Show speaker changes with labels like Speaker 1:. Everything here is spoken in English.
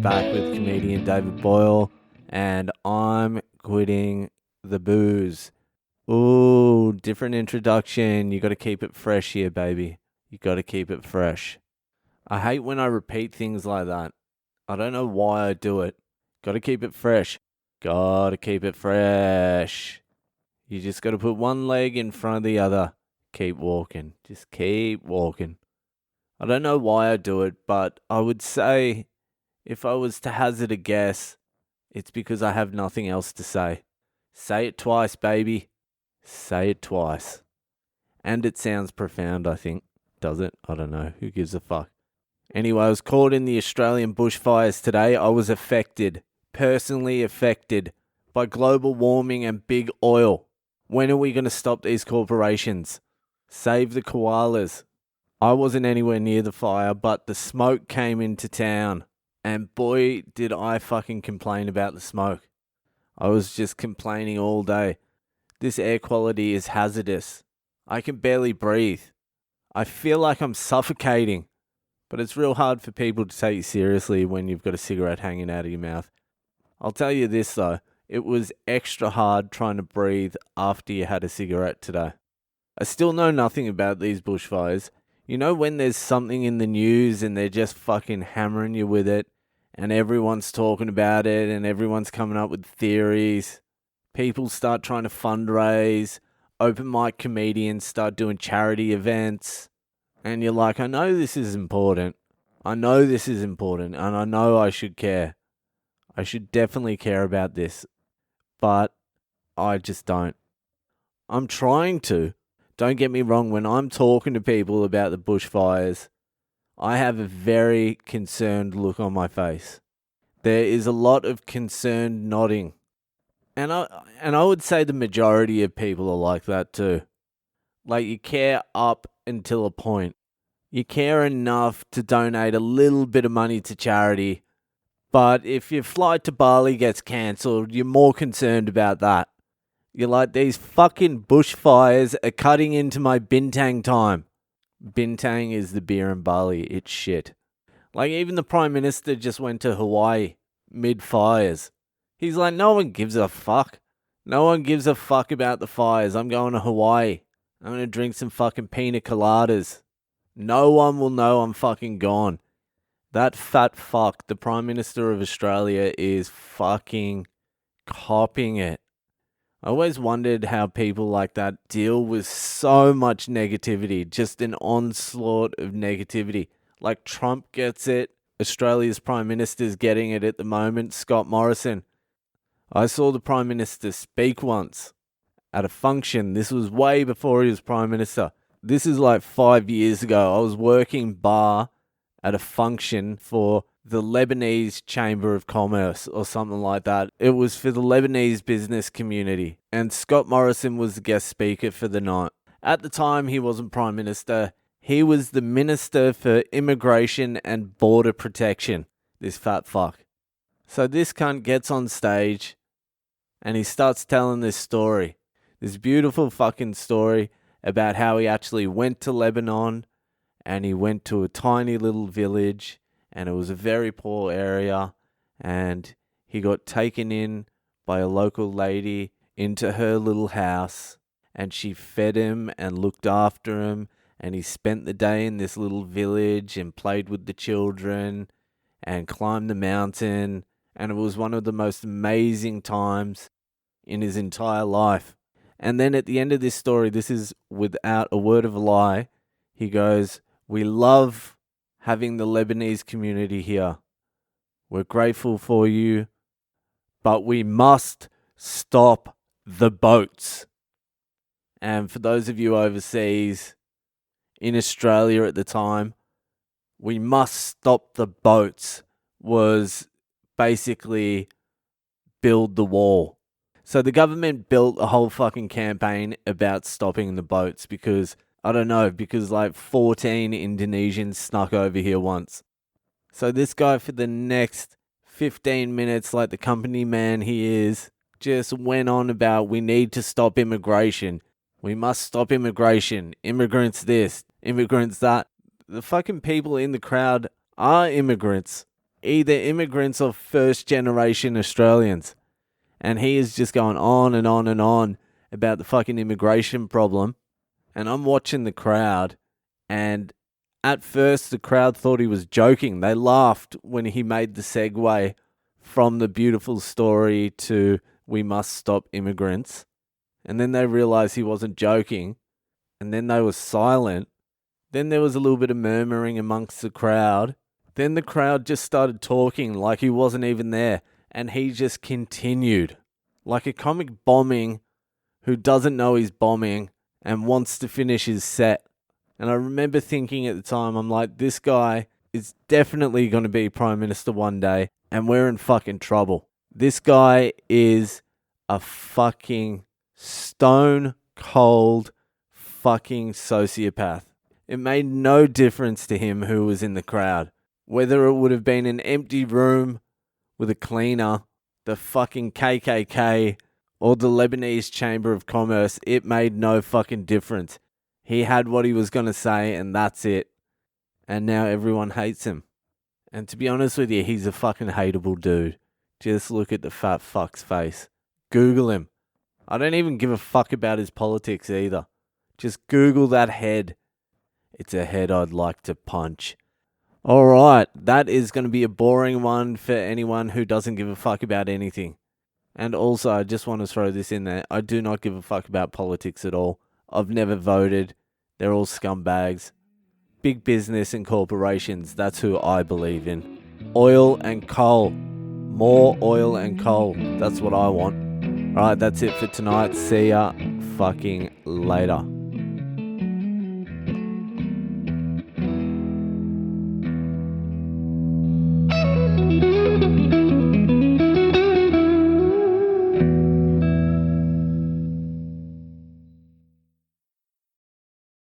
Speaker 1: back with comedian David Boyle, and I'm quitting the booze. Ooh, different introduction. You got to keep it fresh here, baby. You got to keep it fresh. I hate when I repeat things like that. I don't know why I do it. Got to keep it fresh. Got to keep it fresh. You just got to put one leg in front of the other. Keep walking. Just keep walking. I don't know why I do it, but I would say if I was to hazard a guess, it's because I have nothing else to say. Say it twice, baby. Say it twice. And it sounds profound, I think. Does it? I don't know. Who gives a fuck? Anyway, I was caught in the Australian bushfires today. I was affected, personally affected, by global warming and big oil. When are we going to stop these corporations? Save the koalas. I wasn't anywhere near the fire, but the smoke came into town. And boy, did I fucking complain about the smoke. I was just complaining all day. This air quality is hazardous. I can barely breathe. I feel like I'm suffocating. But it's real hard for people to take you seriously when you've got a cigarette hanging out of your mouth. I'll tell you this though, it was extra hard trying to breathe after you had a cigarette today. I still know nothing about these bushfires. You know when there's something in the news and they're just fucking hammering you with it and everyone's talking about it and everyone's coming up with theories. People start trying to fundraise. Open mic comedians start doing charity events. And you're like, I know this is important. I know this is important and I know I should care. I should definitely care about this. But I just don't. I'm trying to. Don't get me wrong, when I'm talking to people about the bushfires, I have a very concerned look on my face. There is a lot of concerned nodding. And I would say the majority of people are like that too. Like you care up until a point. You care enough to donate a little bit of money to charity, but if your flight to Bali gets cancelled, you're more concerned about that. You're like, these fucking bushfires are cutting into my bintang time. Bintang is the beer in Bali. It's shit. Like, even the Prime Minister just went to Hawaii mid-fires. He's like, no one gives a fuck. No one gives a fuck about the fires. I'm going to Hawaii. I'm going to drink some fucking pina coladas. No one will know I'm fucking gone. That fat fuck, the Prime Minister of Australia, is fucking copping it. I always wondered how people like that deal with so much negativity, just an onslaught of negativity. Like Trump gets it, Australia's Prime Minister's getting it at the moment, Scott Morrison. I saw the Prime Minister speak once at a function. This was way before he was Prime Minister. This is like 5 years ago. I was working bar at a function for the Lebanese Chamber of Commerce or something like that. It was for the Lebanese business community. And Scott Morrison was the guest speaker for the night. At the time, he wasn't Prime Minister. He was the Minister for Immigration and Border Protection. This fat fuck. So this cunt gets on stage and he starts telling this story. This beautiful fucking story about how he actually went to Lebanon and he went to a tiny little village and it was a very poor area and he got taken in by a local lady into her little house and she fed him and looked after him and he spent the day in this little village and played with the children and climbed the mountain, and it was one of the most amazing times in his entire life. And then at the end of this story, this is without a word of a lie, he goes, "We love having the Lebanese community here. We're grateful for you, but we must stop the boats." And for those of you overseas, in Australia at the time, "we must stop the boats" was basically build the wall. So the government built a whole fucking campaign about stopping the boats because like 14 Indonesians snuck over here once. So this guy for the next 15 minutes, like the company man he is, just went on about we need to stop immigration. We must stop immigration. Immigrants this, immigrants that. The fucking people in the crowd are immigrants. either immigrants or first generation Australians. And he is just going on and on and on about the fucking immigration problem. And I'm watching the crowd, and at first the crowd thought he was joking. They laughed when he made the segue from the beautiful story to we must stop immigrants. And then they realized he wasn't joking. And then they were silent. Then there was a little bit of murmuring amongst the crowd. Then the crowd just started talking like he wasn't even there. And he just continued. Like a comic bombing who doesn't know he's bombing and wants to finish his set. And I remember thinking at the time, I'm like, this guy is definitely going to be Prime Minister one day. And we're in fucking trouble. This guy is a fucking stone cold fucking sociopath. It made no difference to him who was in the crowd. Whether it would have been an empty room with a cleaner, the fucking KKK, or the Lebanese Chamber of Commerce, it made no fucking difference. He had what he was going to say, and that's it. And now everyone hates him. And to be honest with you, he's a fucking hateable dude. Just look at the fat fuck's face. Google him. I don't even give a fuck about his politics either. Just Google that head. It's a head I'd like to punch. Alright, that is going to be a boring one for anyone who doesn't give a fuck about anything. And also, I just want to throw this in there. I do not give a fuck about politics at all. I've never voted. They're all scumbags. Big business and corporations, that's who I believe in. Oil and coal. More oil and coal. That's what I want. Alright, that's it for tonight. See ya fucking later.